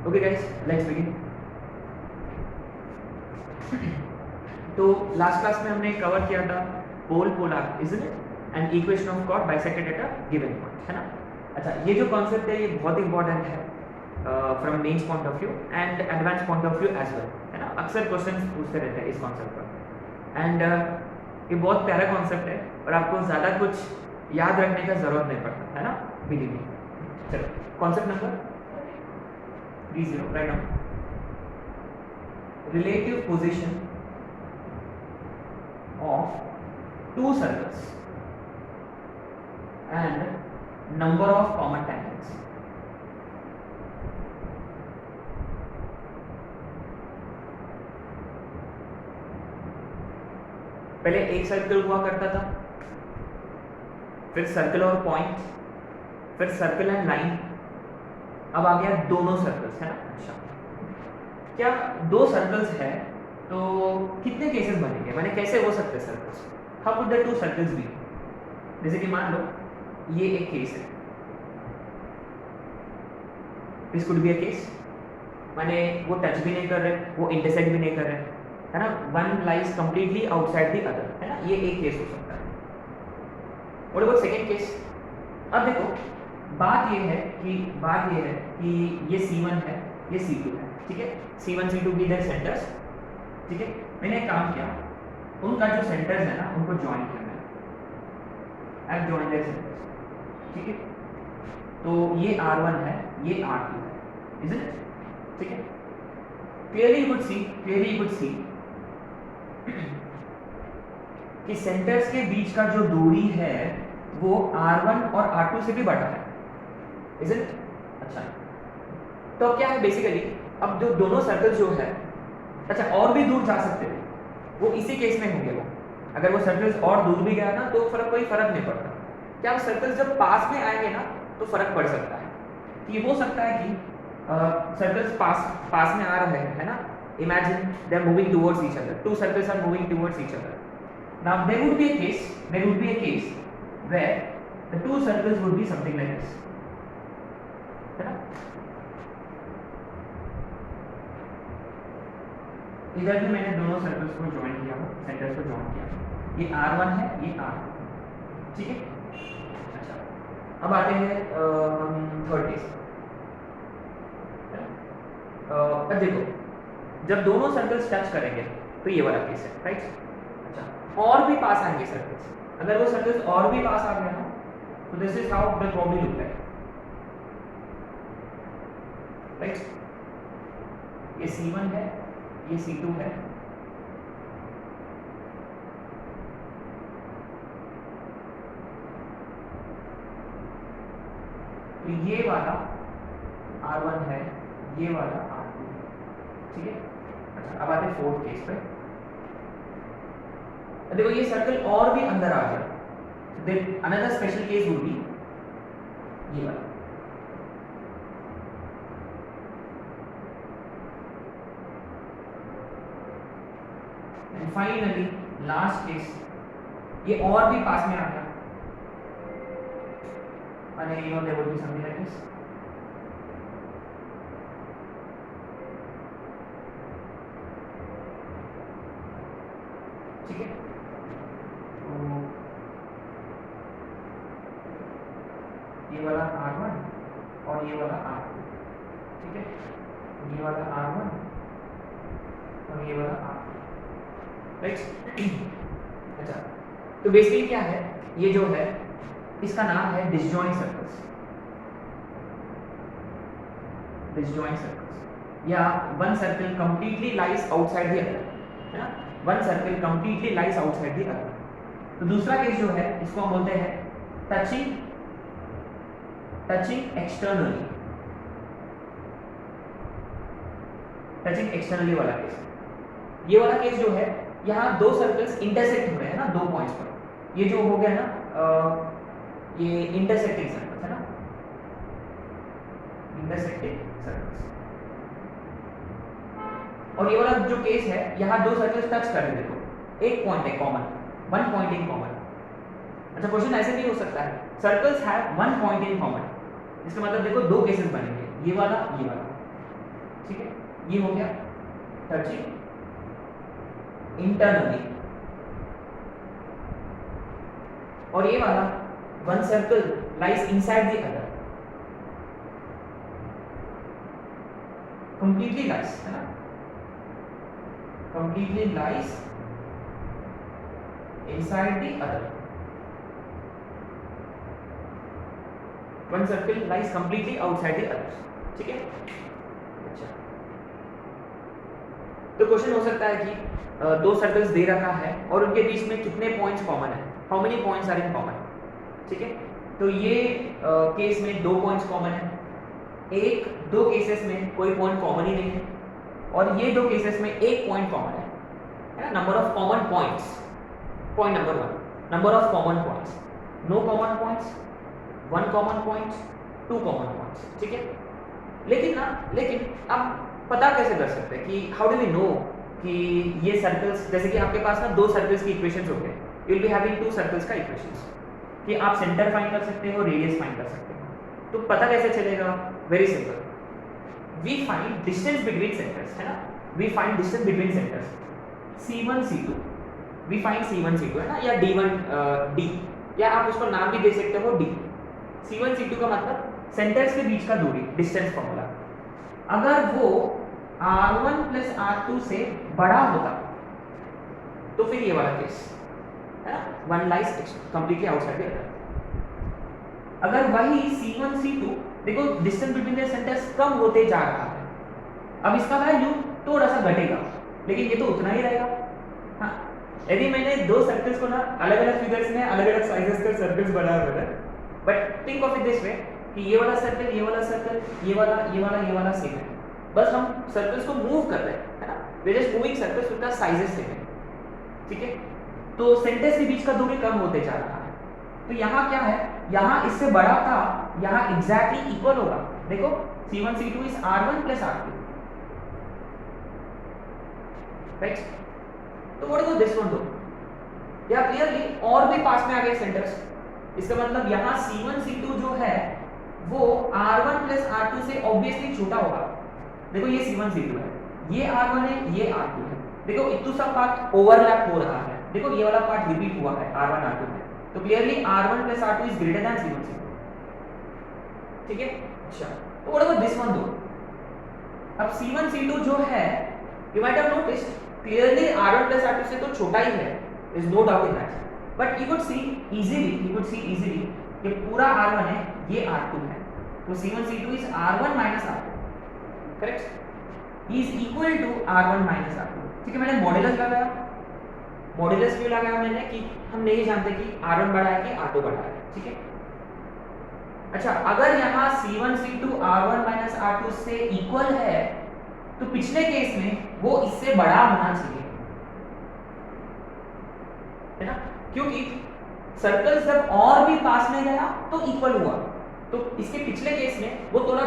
Okay guys, let's begin. तो last class में हमने कवर किया था pole polar isn't it and equation of chord bisected at a given point, है ना। अच्छा, ये जो कॉन्सेप्ट है ये बहुत इंपॉर्टेंट है from mains point of view and advance point of view as well, है ना। अक्सर क्वेश्चंस पूछते रहते हैं इस कॉन्सेप्ट पर एंड ये बहुत प्यारा कॉन्सेप्ट है और आपको ज़्यादा कुछ याद रखने का ज़रूरत नहीं पड़ता, है ना, बिलीव मी। चलो, concept number 30 right now, relative position of two circles and number of common tangents. पहले एक सर्कल हुआ करता था, फिर सर्कल और पॉइंट, फिर सर्कल एंड लाइन, अब आ गया दोनों सर्कल्स, है ना। अच्छा, क्या दो सर्कल्स है तो कितने केसेस बनेंगे, माने कैसे हो सकते हैं circles, how would the two circles be. जैसे कि मान लो ये एक केस है, this could be a case, माने वो टच भी नहीं कर रहे, वो इंटरसेक्ट भी नहीं कर रहे, है ना, one lies completely outside the other, है ना, ये एक केस हो सकता है। What about second case. अब देखो, बात ये है कि ये C1 है, ये C2 है, ठीक है, C1 C2 be there centres, ठीक है। मैंने एक काम किया, उनका जो सेंटर्स है ना उनको ज्वाइन करना है, आई जॉइन देयर सेंटर्स, ठीक है। तो ये R1 है, ये R2 है, इज़न्ट इट, ठीक है। क्लियरली यू कुड सी कि सेंटर्स के बीच का जो दूरी है वो R1 और R2 से भी बड़ा है, इज़न्ट इट। अच्छा, तो अब क्या है बेसिकली, अब जो दोनों सर्कल जो है, अच्छा और भी दूर जा सकते थे, वो इसी केस में होंगे। वो अगर वो सर्कल्स और दूर भी गया ना तो कोई फर्क नहीं पड़ता। क्या सर्कल्स जब पास में आएंगे ना तो फर्क पड़ सकता है। तो ये हो सकता है कि सर्कल्स पास में आ रहे हैं, है ना, imagine they are moving towards each other, two circles are moving towards each other. Now there would be a case where the two circles would be something like this, है ना। इधर भी मैंने दोनों सर्कल्स को ज्वाइन किया हो, centres को ज्वाइन किया, ये R1 है, ये R2, ठीक है। अच्छा, अब आते हैं थर्ड केस। अब देखो, जब दोनों सर्कल्स टच करेंगे तो ये वाला केस है, राइट। अच्छा, और भी पास आएंगे सर्कल्स, अगर वो सर्कल्स और भी पास आ गए ना तो this is how the problem look like, right. ये C1 है, ये C2 है, तो ये वाला R1 है, ये वाला R2 है, ठीक है। अच्छा, अब आते हैं फोर्थ केस पे। देखो ये सर्कल और भी अंदर आ गया, then another special case would be ये वाला, एंड फाइनली लास्ट केस, ये और भी पास में आ गया, माने you know there would be something like this, ठीक है। तो ये वाला R1 और ये वाला R2, ठीक है, ये वाला R1 और ये वाला R2, राइट। अच्छा, तो बेसिकली क्या है, ये जो है इसका नाम है डिसजॉइंट सर्कल्स, या one circle completely lies outside the other, है ना, one circle completely lies outside the other. तो दूसरा केस जो है इसको हम बोलते हैं टचिंग एक्सटर्नली वाला केस। ये वाला केस जो है, यहाँ दो सर्कल्स इंटरसेक्ट हो रहे हैं ना दो पॉइंट्स पर, ये जो हो गया ना ये इंटरसेक्टिंग सर्कल्स, है ना, इंटरसेक्टिंग सर्कल्स। और ये वाला जो केस है, यहाँ दो सर्कल्स टच कर रहे, देखो एक पॉइंट है common, one point in common. अच्छा, क्वेश्चन ऐसे भी हो सकता है, circles have one point in common, इसका मतलब देखो दो केसेस बनेंगे, ये वाला ठीक है, ये हो गया टचिंग इंटरनली। और ये वाला one circle lies inside the other, completely lies, है ना, completely lies inside the other. One circle lies completely outside the other, ठीक है। अच्छा, तो क्वेश्चन हो सकता है कि दो सर्कल्स दे रखा है और उनके बीच में कितने पॉइंट्स कॉमन है, how many points are in common, ठीक है। तो ये केस में 2 पॉइंट्स कॉमन है, दो केसेस में कोई पॉइंट कॉमन ही नहीं है, और ये 2 केसेस में एक पॉइंट कॉमन है ना। Number of common points, point number 1, number of common points, no common points, 1 common point, 2 common points, ठीक है। लेकिन अब पता कैसे कर सकते हैं कि हाउ डू वी नो कि ये सर्कल्स, जैसे कि आपके पास ना 2 सर्कल्स की इक्वेशंस हो गए, you will be having 2 circles का इक्वेशंस, कि आप सेंटर फाइंड कर सकते हो, रेडियस फाइंड कर सकते हो। तो पता कैसे चलेगा? Very simple, we find distance between centres, है ना, we find distance between centres C1 C2, we find C1 C2, है ना, या D1 D, या आप उसको नाम भी दे सकते हो D। C1 C2 का मतलब सेंटर्स के बीच का दूरी, डिस्टेंस फॉर्मूला। अगर वो R1 प्लस R2 से बड़ा होता तो फिर ये वाला केस, है ना, one lies completely outside the other. अगर वही C1 C2, देखो डिस्टेंस बिटवीन द सेंटर्स कम होते जा रहा है, अब इसका वैल्यू थोड़ा सा घटेगा, लेकिन ये तो उतना ही रहेगा। हाँ, यदि मैंने 2 सर्कल्स को ना अलग अलग फिगर्स में अलग अलग साइजेस के सर्कल्स बनाए हुए हैं, but think of it this way कि ये वाला सर्कल, ये वाला सर्कल, ये वाला सेम है, बस हम सर्कल्स को मूव कर रहे हैं, है ना, we just moving circles with the sizes same है, ठीक है। तो सेंटर्स के बीच का दूरी कम होते जा रहा है, तो यहाँ क्या है, यहाँ इससे बड़ा था, यहाँ एग्जैक्टली इक्वल होगा। देखो C1 C2 is R1 plus R2, right. तो व्हाट अबाउट दिस वन दो, या क्लियरली और भी पास में आ गए सेंटर्स, इसका मतलब यहाँ C1 C2 जो है वो R1 प्लस R2 से ऑब्वियसली छोटा होगा। देखो ये C1 C2 है, ये R1 है, ये R2 है, देखो इतना सा पार्ट ओवरलैप हो रहा है, देखो ये वाला पार्ट रिपीट हुआ है R1 R2 में, तो clearly R1 plus R2 is greater than C1 C2, ठीक है। अच्छा, तो व्हाट अबाउट दिस वन दो, अब C1 C2 जो है, you might have noticed clearly R1 plus R2 से तो छोटा ही है, is no doubt in that, but you could see easily कि पूरा R1 है, ये R2 है, तो C1 C2 is R1 minus R2, correct, is equal to R1 minus R2, ठीक है। मैंने मॉड्यूलस लगाया, मॉड्यूलस क्यों लगाया मैंने, कि हम नहीं जानते कि R1 बड़ा है कि R2 बड़ा है, ठीक है। अच्छा, अगर यहाँ C1 C2 R1 minus R2 से इक्वल है, तो पिछले केस में वो इससे बड़ा होना चाहिए, है ना, क्योंकि सर्कल जब और भी पास में गया तो इक्वल हुआ, तो इसके पिछले केस में वो थोड़ा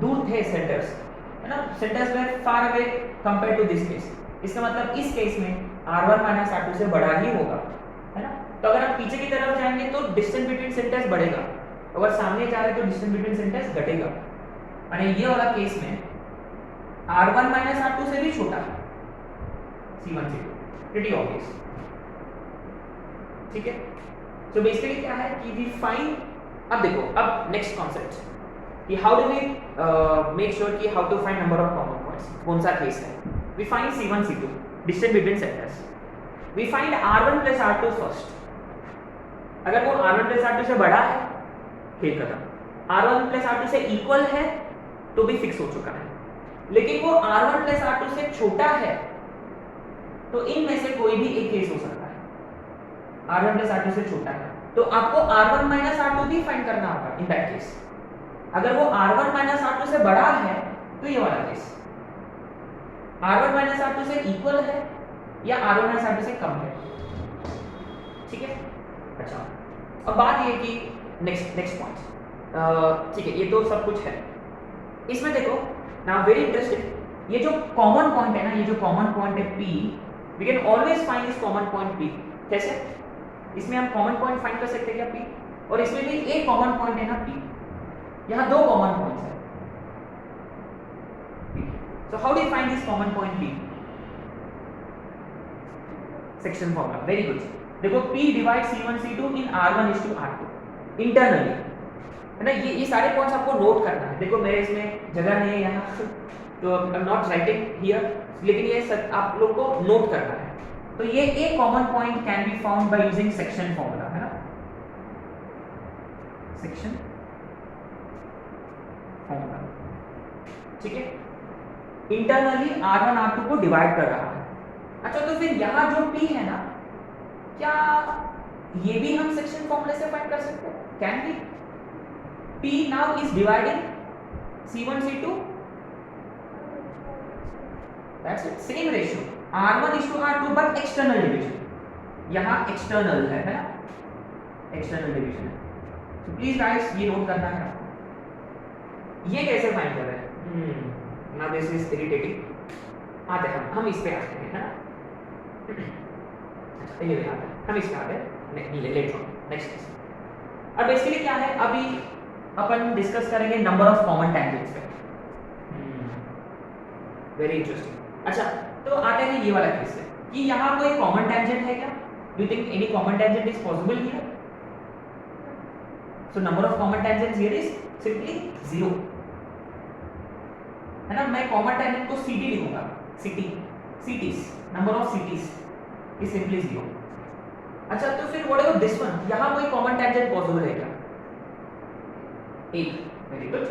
दूर थे सेंटर्स, है ना, centres were far away compare to this case. इसका मतलब इस केस में R1 माइनस R2 से बड़ा ही होगा, है ना। तो अगर आप पीछे की तरफ जाएंगे तो डिस्टेंस बिटवीन सेंटर्स बढ़ेगा, अगर सामने जा रहे तो डिस्टेंस बिटवीन सेंटर्स घटेगा, यानी ये वाला केस में R1 माइनस R2 से भी छोटा है C1 C2, प्रीटी ऑब्वियस, ठीक है। सो बेसिकली क्या है कि वी फाइंड, अब देखो, अब नेक्स्ट कॉन्सेप्ट कि how do we make sure कि how to find number of common points, कौन सा केस है। We find C1 C2 distance between centres, we find R1 plus R2 first. अगर वो R1 प्लस R2 से बड़ा है, खेल खत्म, R1 प्लस R2 से इक्वल है तो भी फिक्स हो चुका है, लेकिन वो R1 प्लस R2 से छोटा है तो इनमें से कोई भी एक केस हो सकता है, R1 प्लस R2 से छोटा है तो आपको R1 माइनस R2 भी फाइंड करना होगा इन दैट केस। अगर वो R1 माइनस R2 से बड़ा है तो ये वाला केस, R1 माइनस R2 से इक्वल है या R1 माइनस R2 से कम है, ठीक है। अच्छा, अब बात ये कि नेक्स्ट पॉइंट, ठीक है, ये तो सब कुछ है। इसमें देखो नाउ वेरी इंटरेस्टिंग, ये जो कॉमन पॉइंट है ना, ये जो कॉमन पॉइंट है P, we can always find this common point P। कैसे? इसमें हम कॉमन पॉइंट फाइंड कर सकते हैं क्या P, और इसमें भी एक कॉमन पॉइंट है ना P, यहाँ 2 कॉमन पॉइंट्स है, So how do you find this common point P? Section formula. Very good. देखो P divide C1 C2 in R1 is to R2 internally, है ना। ये सारे पॉइंट्स आपको नोट करना है। देखो मेरे इसमें जगह नहीं है यहाँ तो I am not writing here, लेकिन ये सब आप लोग को नोट करना है। तो ये एक common point can be found by using section formula, है ना, सेक्शन फॉर्मूला, ठीक है। इंटरनली R1 R2 को डिवाइड कर रहा है। अच्छा, तो फिर यहाँ जो P है ना, क्या ये भी हम सेक्शन फॉर्मूले से फाइंड कर सकते हैं? Can be. P now is dividing C1 C2, that's it, same ratio R1 is to R2 but external division, यहाँ external है ना, external division है। तो प्लीज गाइस ये नोट करना है आपको। ये कैसे फाइंड कर रहे हैं? ना दिस इज इरिटेटिंग। आते हैं हम इस पे आते हैं, है ना। अच्छा, ये आता है, हम इस पे आते हैं नेक्स्ट। अब बेसिकली क्या है, अभी अपन डिस्कस करेंगे नंबर ऑफ कॉमन टैंजेंट्स पे। Very interesting. अच्छा, तो आते हैं ये वाला केस है कि यहाँ कोई कॉमन टैंजेंट है क्या? Do you think any common tangent is possible here? So number of common tangents here is simply 0, है ना। मैं कॉमन टैंजेंट को CT लिखूंगा, CTs, number of CTs is simply 0। अच्छा, तो फिर व्हाट अबाउट दिस वन? यहाँ कोई कॉमन टैंजेंट पॉसिबल है क्या? 1, वेरी गुड,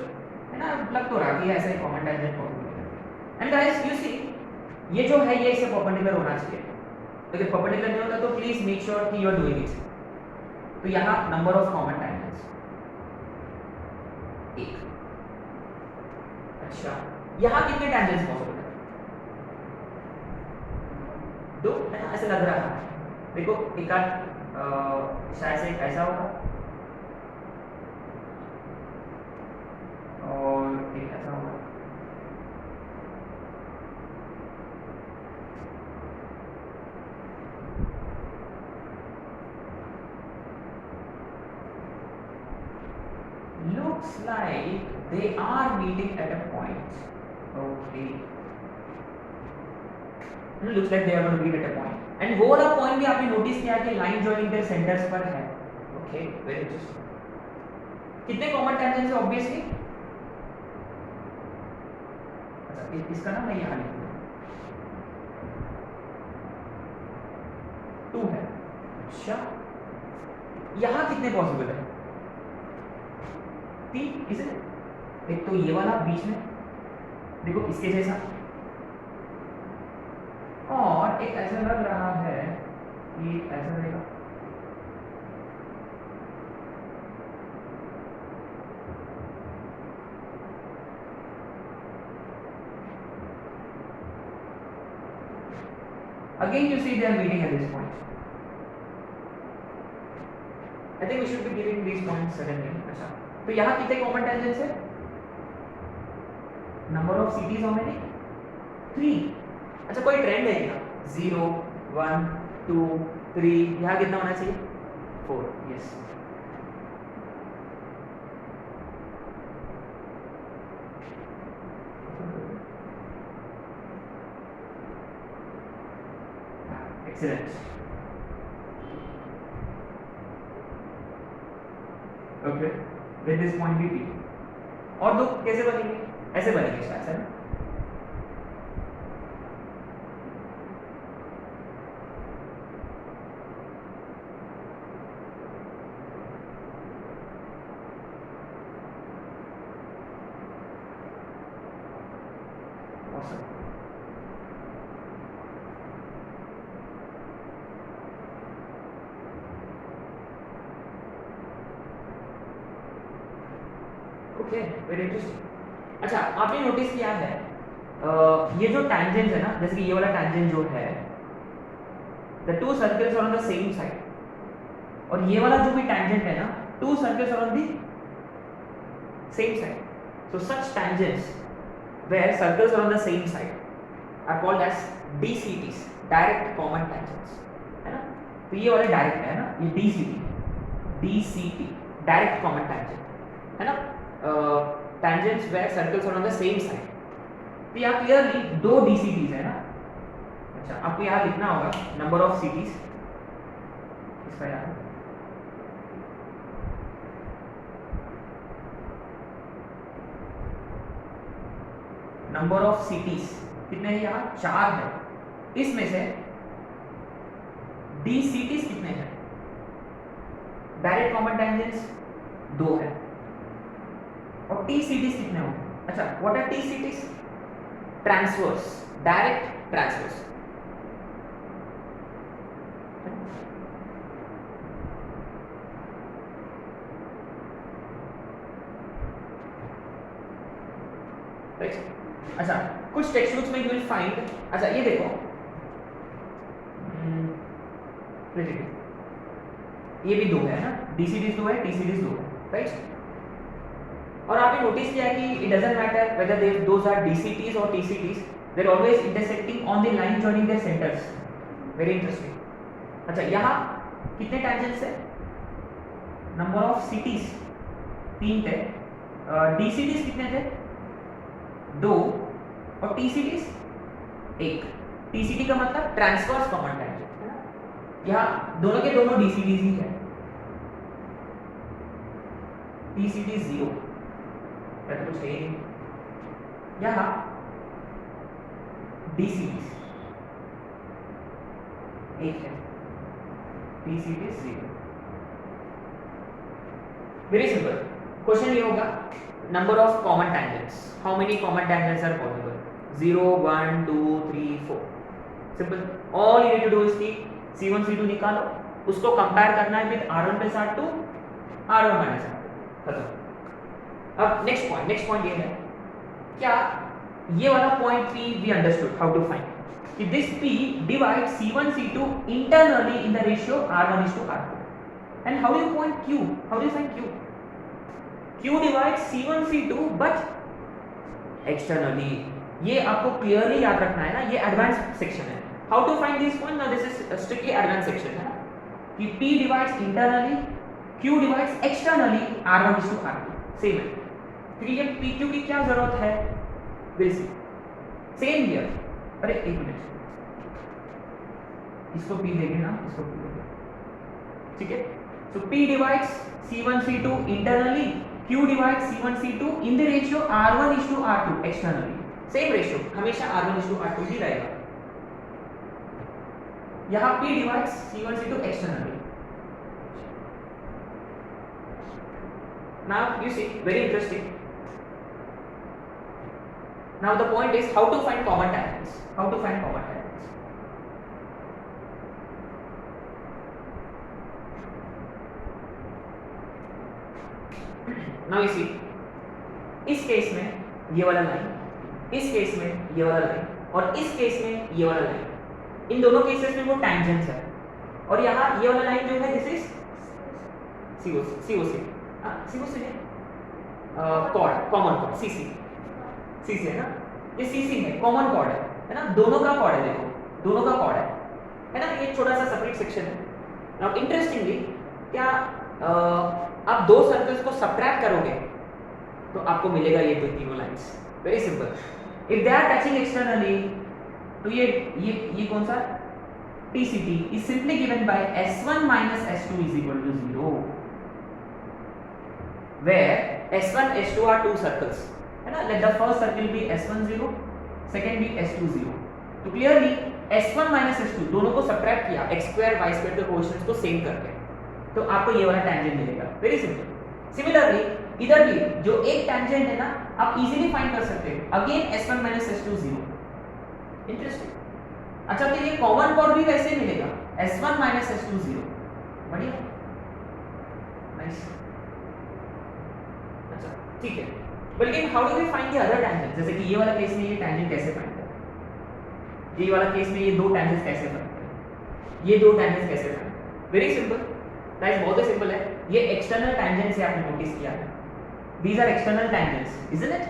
है ना। लग तो रहा है कि ऐसा ही कॉमन टैंजेंट पॉसिबल है। एंड गाइस यू सी, ये जो है ये इसे परपेंडिकुलर होना चाहिए। अगर परपेंडिकुलर नहीं होता तो प्लीज मेक श्योर कि यू आर डूइंग इट। तो यहाँ नंबर ऑफ कॉमन टैंजेंट्स 1। अच्छा, यहाँ कितने टैंजेंट्स पॉसिबल है? 2, है ना, ऐसे लग रहा है। देखो एक शायद से ऐसा होगा और एक ऐसा होगा। Looks like they are meeting at a point. Okay. Looks like they are going to meet at a point. And वो वाला पॉइंट भी आपने नोटिस किया कि लाइन जॉइनिंग देयर सेंटर्स पर है। Okay, very interesting. कितने कॉमन टैंजेंट्स है? ऑब्वियसली, अच्छा इसका ना मैं यहाँ लिखूंगा 2 है। अच्छा, यहाँ कितने पॉसिबल है? 3, इसे एक तो ये वाला बीच में देखो इसके जैसा, और एक ऐसा लग रहा है कि ऐसा रहेगा। Again you see they are meeting at this point. I think we should be giving these points suddenly. अच्छा, तो यहाँ कितने कॉमन टैंजेंट्स है? Number of CTs how many? 3। अच्छा, कोई ट्रेंड है क्या? 0, 1, 2, 3, यहाँ कितना होना चाहिए? 4। Yes, excellent. Okay, with this point भी और दो कैसे बनेंगे? ऐसे बनेंगे शायद से। Okay, very interesting. अच्छा, आपने नोटिस किया है ये जो टैंजेंट है ना, जैसे कि ये वाला टैंजेंट जो है, the 2 circles are on the same side, और ये वाला जो भी टैंजेंट है ना, 2 circles are on the same side. So such tangents where circles are on the same side are called as DCTs, direct common tangents, है ना। तो ये वाला डायरेक्ट है ना, ये DCT, डायरेक्ट कॉमन टैंजेंट, है ना। tangents where circles are on the same side। तो यहाँ क्लियरली दो डीसीटीज है ना। अच्छा, आपको यहाँ लिखना होगा नंबर ऑफ सिटीज, इसका याद नंबर ऑफ सिटीज कितने हैं, यहाँ 4 है। इसमें से डी सिटीज कितने हैं, डायरेक्ट कॉमन टेंजेंट्स 2 है। और टी सिटीज कितने होंगे? अच्छा, what R T cities? Transverse, direct transverse. अच्छा, कुछ टेक्स्ट बुक्स में यू विल फाइंड, अच्छा ये देखो, ये भी 2 है ना, डीसीडीज 2 है, टीसीडीज 2 है, राइट। और आपने नोटिस किया कि it doesn't matter whether they those are DCTs और TCTs, they are always intersecting on the line joining their centres. Very interesting. अच्छा, यहाँ कितने टैंजेंट्स है? नंबर ऑफ सिटीज 3 थे, डीसीटीज कितने थे? 2, और टीसीटीज 1। टीसीटी का मतलब ट्रांसवर्स कॉमन टेंजेंट है ना, यहाँ दोनों के दोनों डीसीटीज ही है। टीसीटी 0, तो कुछ है नहीं। यहाँ डीसीटीज 1 है, टीसीटी 0। वेरी सिंपल क्वेश्चन ये होगा, number of common tangents, how many common tangents are possible? 0, 1, 2, 3, 4. Simple. All you need to do is कि C1 C2 निकालो, उसको कंपेयर करना है with R1 plus R2, R1 minus R2, खत्म। अब next point ये है, क्या ये वाला point P we understood how to find कि this P divides C1 C2 internally in the ratio R1 is to R2. And how do you find Q? How do you find Q? Q divides C1 C2 but externally. ये आपको clearly याद रखना है ना, ये advance section है। How to find this point? Now this is strictly advance section है ना, कि P divides internally, Q divides externally, R1 is to R2 same है। फिर ये PQ की क्या जरूरत है? Will see. Same here. अरे एक मिनट, इसको P देंगे ना, इसको P देंगे, ठीक है। सो P divides C1 C2 internally, Q divides C1 C2 in the ratio R1 is to R2 externally. Same ratio हमेशा R1 is to R2 ही रहेगा। यहाँ P divides C1 C2 externally. Now you see, very interesting. Now the point is how to find common tangents. How to find common tangents? Now you see, इस case में ये वाला line, इस case में ये वाला लाइन, और इस केस में ये वाला लाइन, इन दोनों केसेस में वो टैंजेंट्स है। और यहाँ ये वाला लाइन जो है दिस इज COC है, कॉर्ड, कॉमन कॉर्ड, CC है ना, ये CC है, कॉमन कॉर्ड है ना, दोनों का कॉर्ड है, देखो दोनों का कॉर्ड है ना, ये छोटा सा सेपरेट सेक्शन है। नाउ इंटरेस्टिंगली, क्या आप दो सर्कल्स को सब्ट्रैक्ट करोगे तो आपको मिलेगा ये दो तीनों lines. Very simple. If they are touching externally, तो ये कौन सा? TCT is simply given by S1 minus S2 is equal to 0, where S1 S2 are two circles है ना। let the first circle be S1 0, second be S2 0। तो clearly S1 minus S2 दोनों को subtract किया, x square y square के coefficients को same करके, तो आपको ये वाला टैंजेंट मिलेगा। Very simple. सिमिलरली इधर भी जो एक टैंजेंट है ना, आप इजीली फाइंड कर सकते हो, again S1 minus S2 0। Interesting. अच्छा, तो ये कॉमन कॉर्ड भी वैसे मिलेगा, S1 minus S2 0। बढ़िया, नाइस। अच्छा ठीक है, लेकिन how do we find the other tangent? जैसे कि ये वाला केस में ये टैंजेंट कैसे फाइंड करें, ये वाला केस में ये दो टैंजेंट्स कैसे फाइंड करें, ये दो टैंजेंट्स कैसे फाइंड करें? वेरी सिंपल गाइस, बहुत ही सिंपल है। ये एक्सटर्नल टैंजेंट्स है, आपने नोटिस किया है, these are external tangents, isn't it?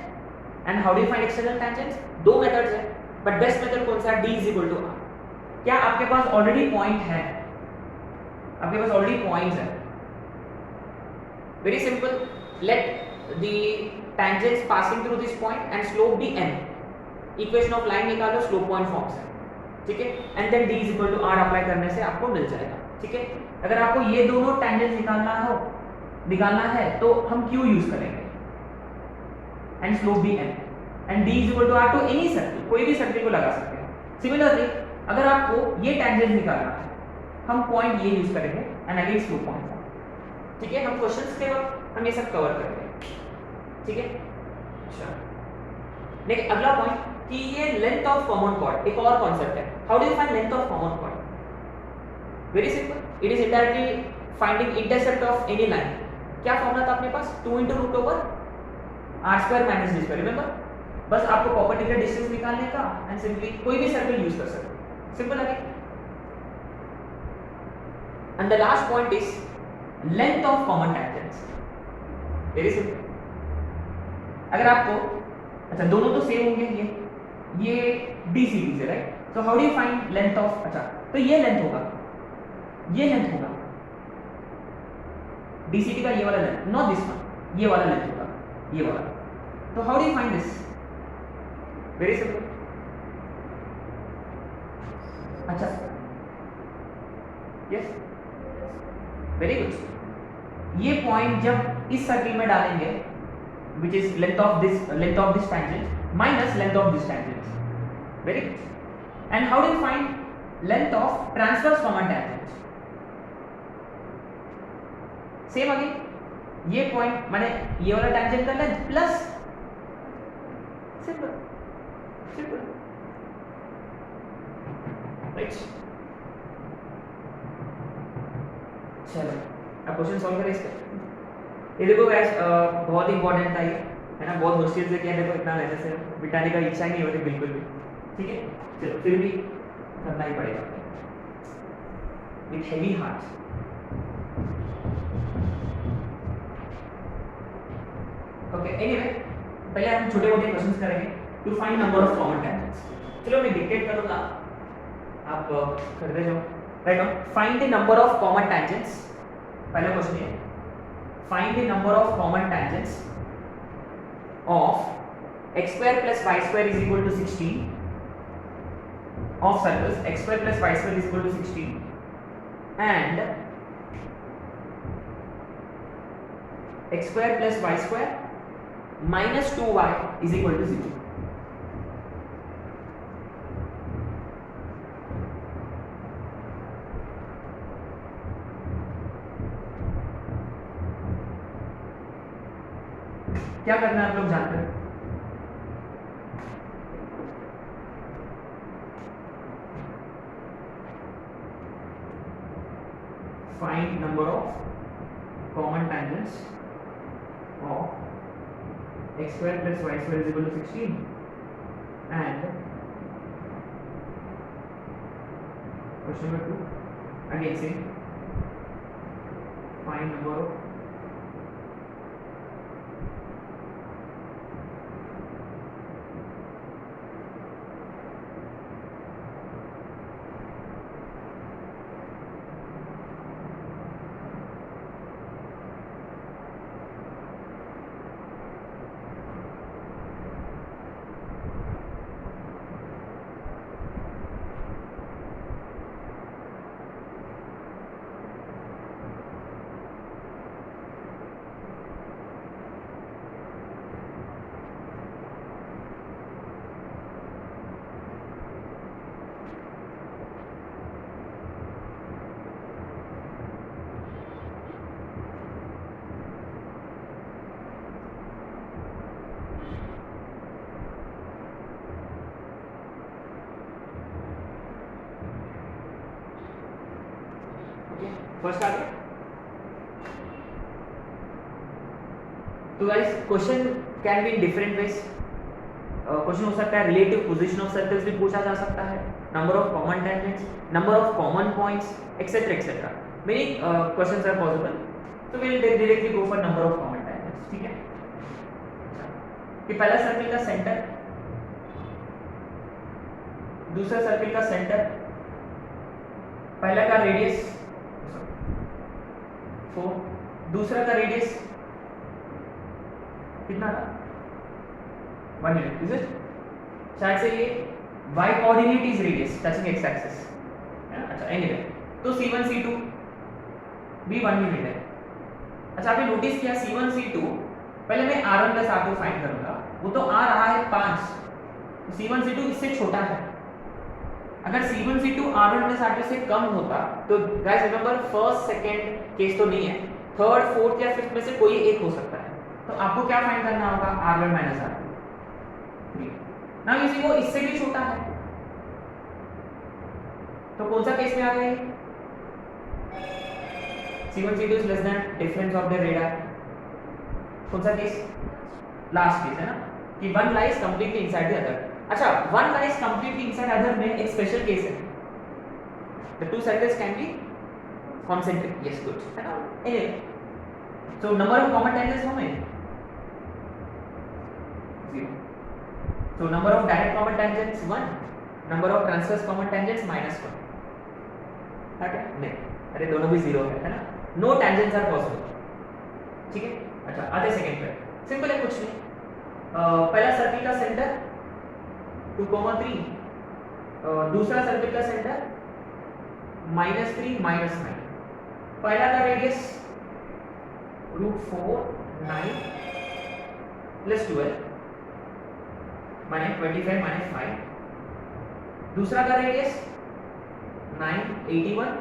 And how do you find external tangents? दो मेथड्स है, बट बेस्ट मेथड कौन सा? D is equal to R। क्या आपके पास ऑलरेडी पॉइंट है? आपके पास ऑलरेडी पॉइंट्स है। Very simple, let the tangents passing through this point and slope be n। Equation of line निकालो, स्लोप पॉइंट फॉर्म से, ठीक है, and then d is equal to r apply करने से आपको मिल जाएगा, ठीक है। अगर आपको ये दोनों टेंजेंट निकालना है तो हम q यूज करेंगे एंड स्लोप भी n, and d is equal to r to any circle, कोई भी सर्किल को लगा सकते हैं। सिमिलरली अगर आपको ये टेंजेंट निकालना है, हम पॉइंट ये यूज करेंगे and again slope point form, ठीक है। हम क्वेश्चंस के वक्त हम ये सब कवर करेंगे, ठीक है। अच्छा, नेक्स्ट अगला पॉइंट कि ये लेंथ ऑफ कॉमन कॉर्ड एक और कॉन्सेप्ट है। How do you find length of common chord? Very simple, it is indirectly finding intercept of any line. क्या फॉर्मूला था अपने पास? 2 * r² - d², रिमेंबर? बस आपको परपेंडिकुलर डिस्टेंस निकालने का एंड सिंपली कोई भी सर्कल यूज कर सकते हो, सिंपल है। And the last point is length of common tangents, very simple. अगर आपको अच्छा दोनों तो सेम होंगे, ये डी सीरीज है, right? So how do you find length of, अच्छा तो ये लेंथ होगा डीसीटी का, ये वाला लेंथ, नॉट दिस वन, ये वाला लेंथ होगा, ये वाला। तो how do you find this? Very simple. अच्छा, यस, वेरी गुड। ये पॉइंट जब इस सर्किल में डालेंगे, which is length of this tangent minus length of this tangent, very good. And how do you find length of transverse common tangent? Same again, ये point माने ये वाला tangent का लेंथ प्लस, सिंपल राइट। चलो अब question solve करें इसका। ये देखो गाइस, बहुत इंपॉर्टेंट था ये, है ना, बहुत मुश्किल से किया, देखो इतना मेहनत से बिटाने का इच्छा ही नहीं होती बिल्कुल भी, ठीक है। चलो फिर भी करना ही पड़ेगा with heavy heart. Okay, anyway पहले हम छोटे मोटे क्वेश्चंस करेंगे to find number of common tangents. चलो मैं डिक्टेट करूंगा, आप करते जाओ। Right now find the number of common tangents. पहला क्वेश्चन ये, find the number of common tangents of x² + y² is equal to 16 of circles x² + y² is equal to 16 and x² + y² minus 2y is equal to 0. क्या करना है आप लोग जानते हैं? Find number of common tangents of x² + y² is equal to 16 and question number 2 again same, find number of first आ गया। तो guys question can be in different ways. Question हो सकता है रिलेटिव पोजीशन ऑफ सर्कल्स भी पूछा जा सकता है, number of common tangents, number of common points, etcetera etcetera, many questions are possible. तो we will directly go for number of common tangents, ठीक है। कि पहला सर्कल का सेंटर, दूसरा सर्कल का सेंटर, पहला का रेडियस 4, दूसरा का रेडियस कितना था 1 यूनिट, इज इट? शायद से ये y coordinate is radius touching x axis है ना। अच्छा एनीवे तो C1 C2 भी 1 यूनिट है। अच्छा आपने नोटिस किया C1 C2 पहले मैं R1 प्लस R2 फाइंड करूंगा, वो तो आ रहा है 5, तो C1 C2 इससे छोटा है। अगर C1 C2 R1 plus R2 से कम होता तो guys remember first second case तो नहीं है, थर्ड फोर्थ या फिफ्थ में से कोई एक हो सकता है। तो आपको क्या फाइंड करना होगा R1 माइनस R2 ना, किसी को इससे भी छोटा है तो कौन सा केस में आ गया ये C1 C2 is less than difference of the radius, कौन सा केस लास्ट केस है ना कि one lies completely inside the other. अच्छा one lies completely inside other में एक स्पेशल केस है, the two circles can be concentric, yes good है ना। anyway so number of common tangents how many 0, so number of direct common tangents 1, number of transverse common tangents -1 है नहीं, अरे दोनों भी 0 है ना, no tangents are possible, ठीक है। अच्छा आते सेकंड पे सिंपल है, कुछ नहीं, पहला सर्किल का सेंटर 2,3, दूसरा सर्किल का सेंटर -3 -9, पहला का रेडियस √4 9 प्लस 12 -25 -5, दूसरा का रेडियस 9 81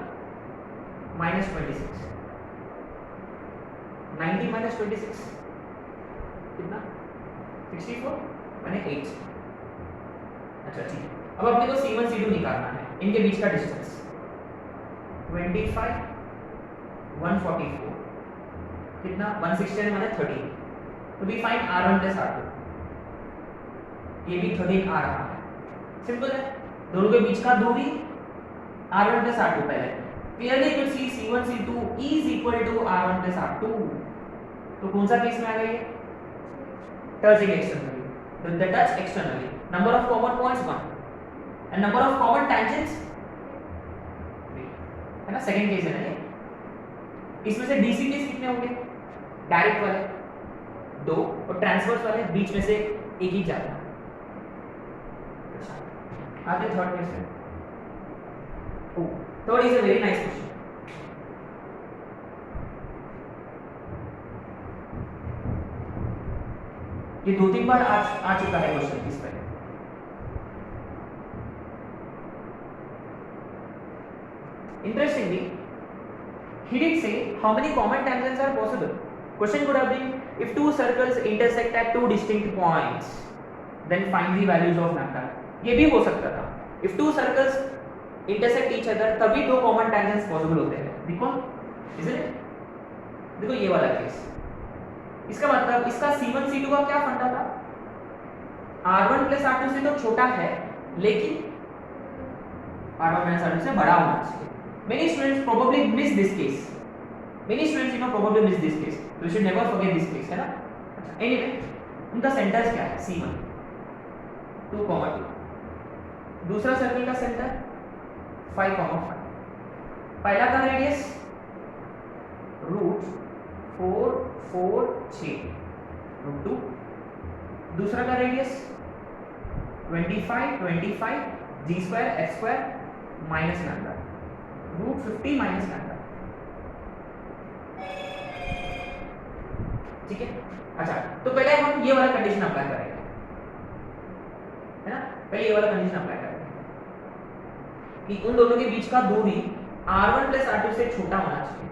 -26, 90 -26 कितना 64 मैंने 8। अच्छा ठीक है, अब अपने को C1 C2 निकालना है, इनके बीच का डिस्टेंस 25 144 कितना 160 माने 30, तो we find R1 plus R2, ये भी 13 आ रहा है, सिंपल है, दोनों के बीच का दूरी R1 प्लस R2 पहले clearly you see C1 C2 is equal to R1 plus R2, तो कौन सा केस में आ गया ये टचिंग एक्सटर्नली, तो the touch externally, number of common points 1 and number of common tangents 3 है ना, सेकंड केस है ना ये। इसमें से डीसी केस कितने होंगे, डायरेक्ट वाले 2 और ट्रांसवर्स वाले बीच में से एक ही जाता है। अच्छा आगे third question, oh third is a very nice question, ये 2-3 बार आ चुका है क्वेश्चन इस पर। Interestingly, he did say how many common tangents are possible. Question could have been if two circles intersect at two distinct points, then find the values of lambda. ये भी हो सकता था, if two circles intersect each other तभी दो common tangents possible होते हैं। देखो, isn't it? देखो ये वाला केस, इसका मतलब इसका C1 C2 का क्या फंडा था, R1 प्लस R2 से तो छोटा है लेकिन R1 माइनस R2 से बड़ा होना चाहिए। Many students probably miss this case. Many students probably miss this case. So you should never forget this case, है ना। Anyway, उनका सेंटर्स क्या है C1 2,2, दूसरा सर्किल का सेंटर 5,5, पहला का रेडियस √446 √2, दूसरा का radius 25 25 g² x² minus lambda √50 minus lambda, ठीक है। अच्छा तो पहले हम ये वाला कंडीशन अप्लाई करेंगे, है ना, पहले ये वाला कंडीशन अप्लाई करेंगे कि उन दोनों के बीच का दूरी R1 प्लस R2 से छोटा होना चाहिए।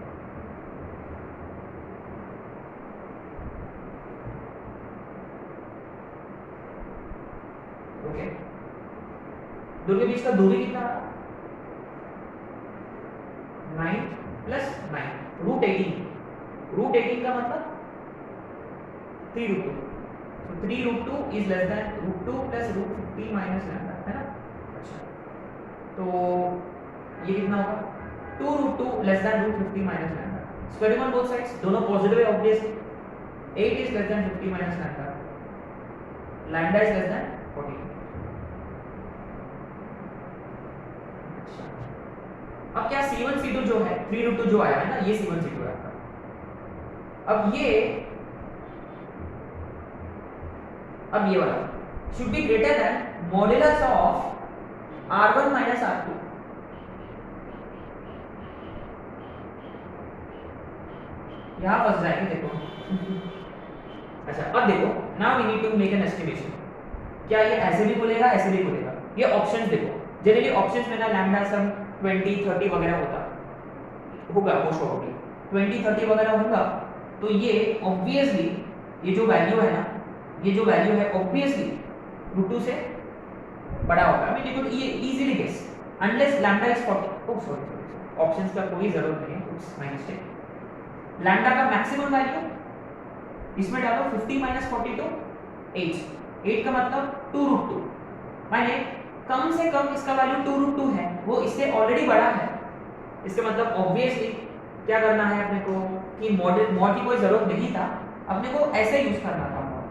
ओके, दोनों के बीच का दूरी कितना, 9 प्लस 9 √18, √18 का मतलब 3√2, so 3√2 is less then √2 plus √50 minus lambda, है ना। अच्छा तो ये कितना होगा 2√2 less than √50 minus lambda, squaring on both sides, दोनों पॉजिटिव है obviously, 8 is less then 50 minus lambda, lambda is less then 40। अब क्या C1 C2 जो है 3√2 जो आया है ना, ये C1 C2 आया था। अब ये वाला should be greater than modulus of r1 minus r2. यहां फंस जाएंगे देखो। अच्छा अब देखो, now we need to make an estimation. क्या ये ऐसे भी बोलेगा ऐसे भी बोलेगा? ये ऑप्शंस देखो, जनरली ऑप्शंस में ना लैम्डा सम 20 30 वगैरह होगा मोस्ट प्रोबेबली 20 30 वगैरह होगा। तो ये ऑब्वियसली ये जो वैल्यू है ना, ये जो वैल्यू है ऑब्वियसली √2 से बड़ा होगा। I mean you could easily guess unless lambda is 40। Oh sorry, options का कोई जरूरत नहीं है, इट्स माय मिस्टेक। लैम्डा का मैक्सिमम वैल्यू इसमें डालो 50 माइनस 40 तो 8 का मतलब 2√2, माने कम से कम इसका वैल्यू 2√2 है, वो इससे ऑलरेडी बड़ा है। इसका मतलब ऑब्वियसली क्या करना है अपने को कि मॉड की कोई जरूरत नहीं था, अपने को ऐसे यूज करना था मॉड,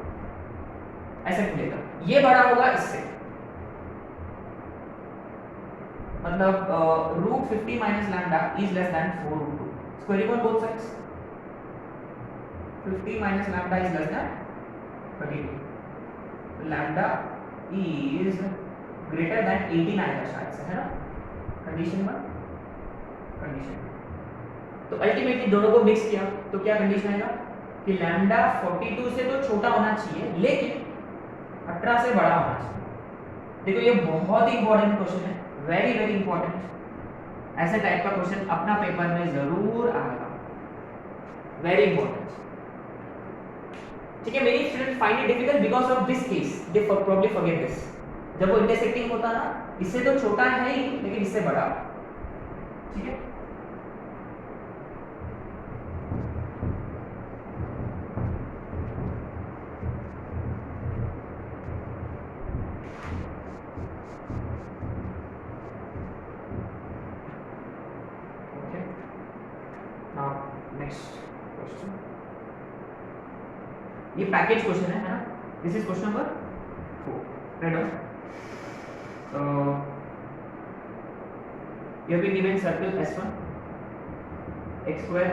ऐसे खुलेगा, ये बड़ा होगा इससे, मतलब √50 minus lambda is less then 4√2। Squaring on both sides 50 minus lambda is less then 32, lambda is greater than 18 आएगा शायद से, है ना कंडीशन 1। कंडीशन तो अल्टीमेटली दोनों को मिक्स किया तो क्या कंडीशन आएगा कि लैम्डा 42 से तो छोटा होना चाहिए लेकिन 18 से बड़ा होना चाहिए। देखो ये बहुत ही इंपॉर्टेंट क्वेश्चन है, वेरी वेरी इंपॉर्टेंट। ऐसे टाइप का क्वेश्चन अपना पेपर में जरूर आएगा, वेरी इंपॉर्टेंट। ठीक है, many student find it difficult because of this case, they probably forget this. जब वो इंटरसेक्टिंग होता ना, इससे तो छोटा है ही लेकिन इससे बड़ा, ठीक है। नेक्स्ट क्वेश्चन, ये पैकेज क्वेश्चन है ना, this is question number 4। Red on you have been given circle S1 x square